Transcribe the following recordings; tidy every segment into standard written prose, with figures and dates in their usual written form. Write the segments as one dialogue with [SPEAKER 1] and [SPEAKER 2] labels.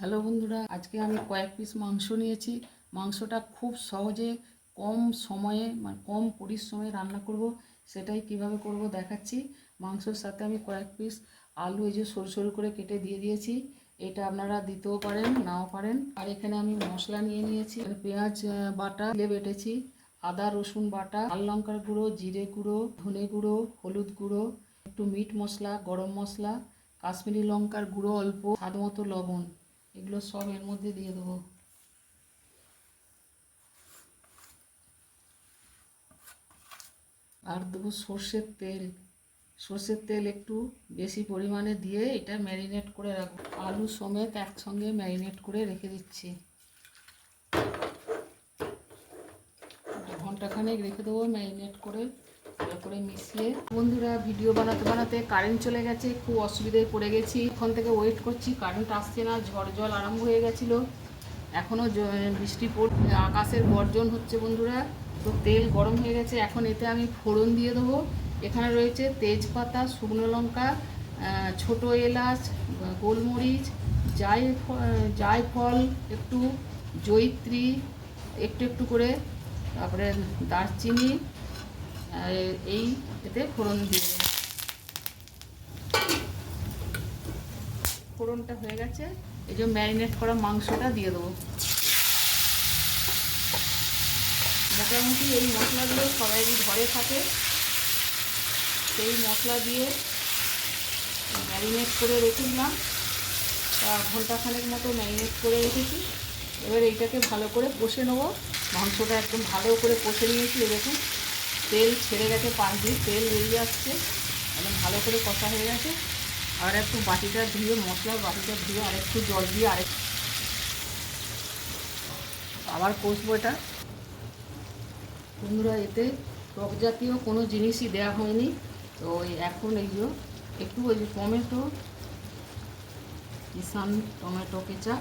[SPEAKER 1] Hello বন্ধুরা, আজকে আমি কয়েক পিস মাংস নিয়েছি। মাংসটা খুব সহজে কম সময়ে কম পরিশ্রমে রান্না করব, সেটাই কিভাবে করব দেখাচ্ছি। মাংসের সাথে আমি কয়েক পিস আলু এই যে সরু সরু করে কেটে দিয়ে দিয়েছি। এটা আপনারা দিতেও পারেন, নাও পারেন। আর এখানে আমি মশলা নিয়ে নিয়েছি, পেঁয়াজ বাটা বেটেছি, আদা রসুন বাটা, লাল লঙ্কার গুঁড়ো, জিরে গুঁড়ো, ধনে গুঁড়ো, হলুদ গুঁড়ো, একটু মিট মশলা, গরম মশলা, কাশ্মীরি লঙ্কার গুঁড়ো অল্প, স্বাদ মতো লবণ, এগুলো সব এর মধ্যে দিয়ে দেবো। আর দেবো সর্ষের তেল। সর্ষের তেল একটু বেশি পরিমাণে দিয়ে এটা ম্যারিনেট করে রাখবো। আলু সমেত একসঙ্গে ম্যারিনেট করে রেখে দিচ্ছি। ঘন্টাখানেক রেখে দেবো ম্যারিনেট করে, ভালো করে মিশিয়ে। বন্ধুরা, ভিডিও বানাতে বানাতে কারেন্ট চলে গেছে, খুব অসুবিধায় পড়ে গেছি। এখন থেকে ওয়েট করছি, কারেন্ট আসছে না, ঝড় জল আরম্ভ হয়ে গেছিলো। এখনও বৃষ্টি পড়ছে, আকাশের গর্জন হচ্ছে বন্ধুরা। তো তেল গরম হয়ে গেছে, এখন এতে আমি ফোড়ন দিয়ে দেবো। এখানে রয়েছে তেজপাতা, শুকনো লঙ্কা, ছোট এলাচ, গোলমরিচ, জায়ফল, একটু জয়িত্রী, একটু একটু করে, তারপরে দারচিনি, এই এতে ফোড়ন দিয়ে দেবো। ফোড়নটা হয়ে গেছে, এই যে ম্যারিনেট করা মাংসটা দিয়ে দেবো। মোটামুটি এই মশলাগুলো সবাইয়েরই ঘরে থাকে, সেই মশলা দিয়ে ম্যারিনেট করে রেখেছিলাম। ঘন্টাখানেক মতো ম্যারিনেট করে রেখেছি। এবার এইটাকে ভালো করে কষে নেবো। মাংসটা একদম ভালো করে কষে নিয়েছি। দেখুন তেল ছেড়ে গেছে, পাশ দিয়ে তেল বেরিয়ে আসছে, একদম ভালো করে কষা হয়ে গেছে। আর একটু বাটিটা ধুয়ে, মশলার বাটিটা ধুয়ে আর একটু জল দিয়ে আবার কষবো এটা। বন্ধুরা, এতে টক জাতীয় কোনো জিনিসই দেওয়া হয়নি। তো এখন এইগুলো একটু ওই যে টমেটো, কিষান টমেটো কেচাপ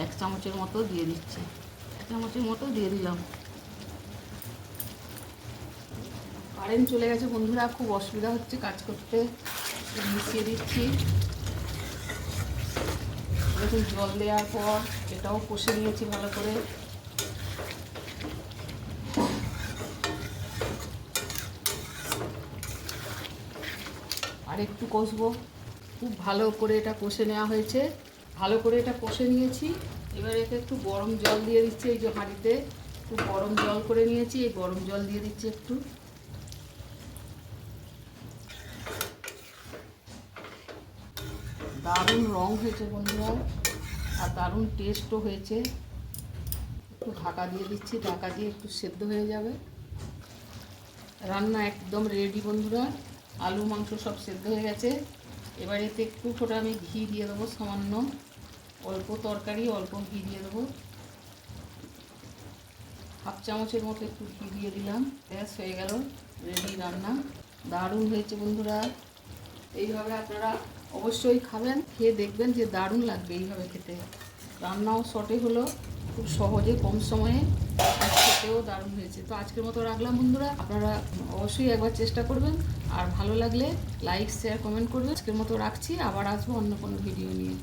[SPEAKER 1] 1 চামচের মতো দিয়ে দিচ্ছি। 1 চামচের মতো দিয়ে দিলাম। কারেন্ট চলে গেছে বন্ধুরা, খুব অসুবিধা হচ্ছে কাজ করতে। মিশিয়ে দিচ্ছি। দেখুন জল দেওয়ার পর এটাও কষে নিয়েছি ভালো করে। আর একটু কষবো। খুব ভালো করে এটা কষে নেওয়া হয়েছে, ভালো করে এটা কষে নিয়েছি। এবার এতে একটু গরম জল দিয়ে দিচ্ছি। এই যে হাঁড়িতে একটু গরম জল করে নিয়েছি, এই গরম জল দিয়ে দিচ্ছি একটু। দারুণ রং হয়েছে বন্ধুরা, আর দারুণ টেস্টও হয়েছে। একটু ঢাকা দিয়ে দিচ্ছি, ঢাকা দিয়ে একটু সেদ্ধ হয়ে যাবে। রান্না একদম রেডি বন্ধুরা, আলু মাংস সব সেদ্ধ হয়ে গেছে। এবার এতে একটু করে আমি ঘি দিয়ে দেবো, সামান্য অল্প তরকারি, অল্প ঘি দিয়ে দেবো। 1/2 চামচের মতো একটু ঘি দিয়ে দিলাম। ব্যাস হয়ে গেল রেডি রান্না। দারুণ হয়েছে বন্ধুরা। এইভাবে আপনারা অবশ্যই খাবেন, খেয়ে দেখবেন যে দারুণ লাগবে এইভাবে খেতে। রান্নাও শর্টে হলো, খুব সহজে কম সময়ে, আর খেতেও দারুণ হয়েছে। তো আজকের মতো রাখলাম বন্ধুরা, আপনারা অবশ্যই একবার চেষ্টা করবেন। আর ভালো লাগলে লাইক, শেয়ার, কমেন্ট করবেন। আজকের মতো রাখছি, আবার আসবো অন্য কোনো ভিডিও নিয়ে।